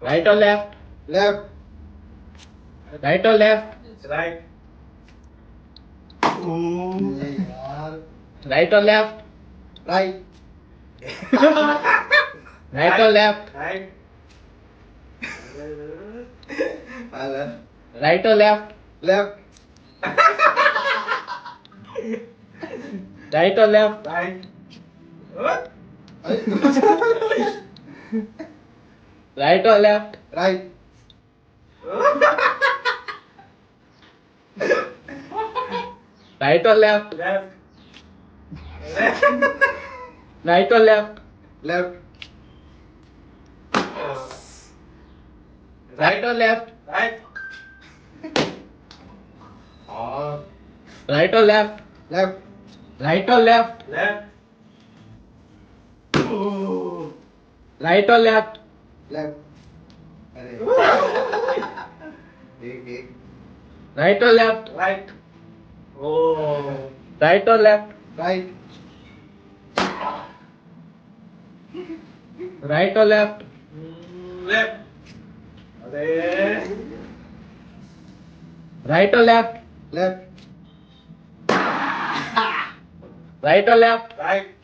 Right or left? Left. Right or left? Right. यार. Right or left? Right. Right or left? Right. Left. Right or left? Left. Right or left? Right. What? Right or left? Right. Right or left? Left. Right or left? Left. Right or left? Right. Right or left? Left. Right or left? Left. Right or left? Left. अरे. एक. Right or left? Right. Oh. Right or left? Right. Right or left? Left. अरे. Right or left? Left. Right or left? Right.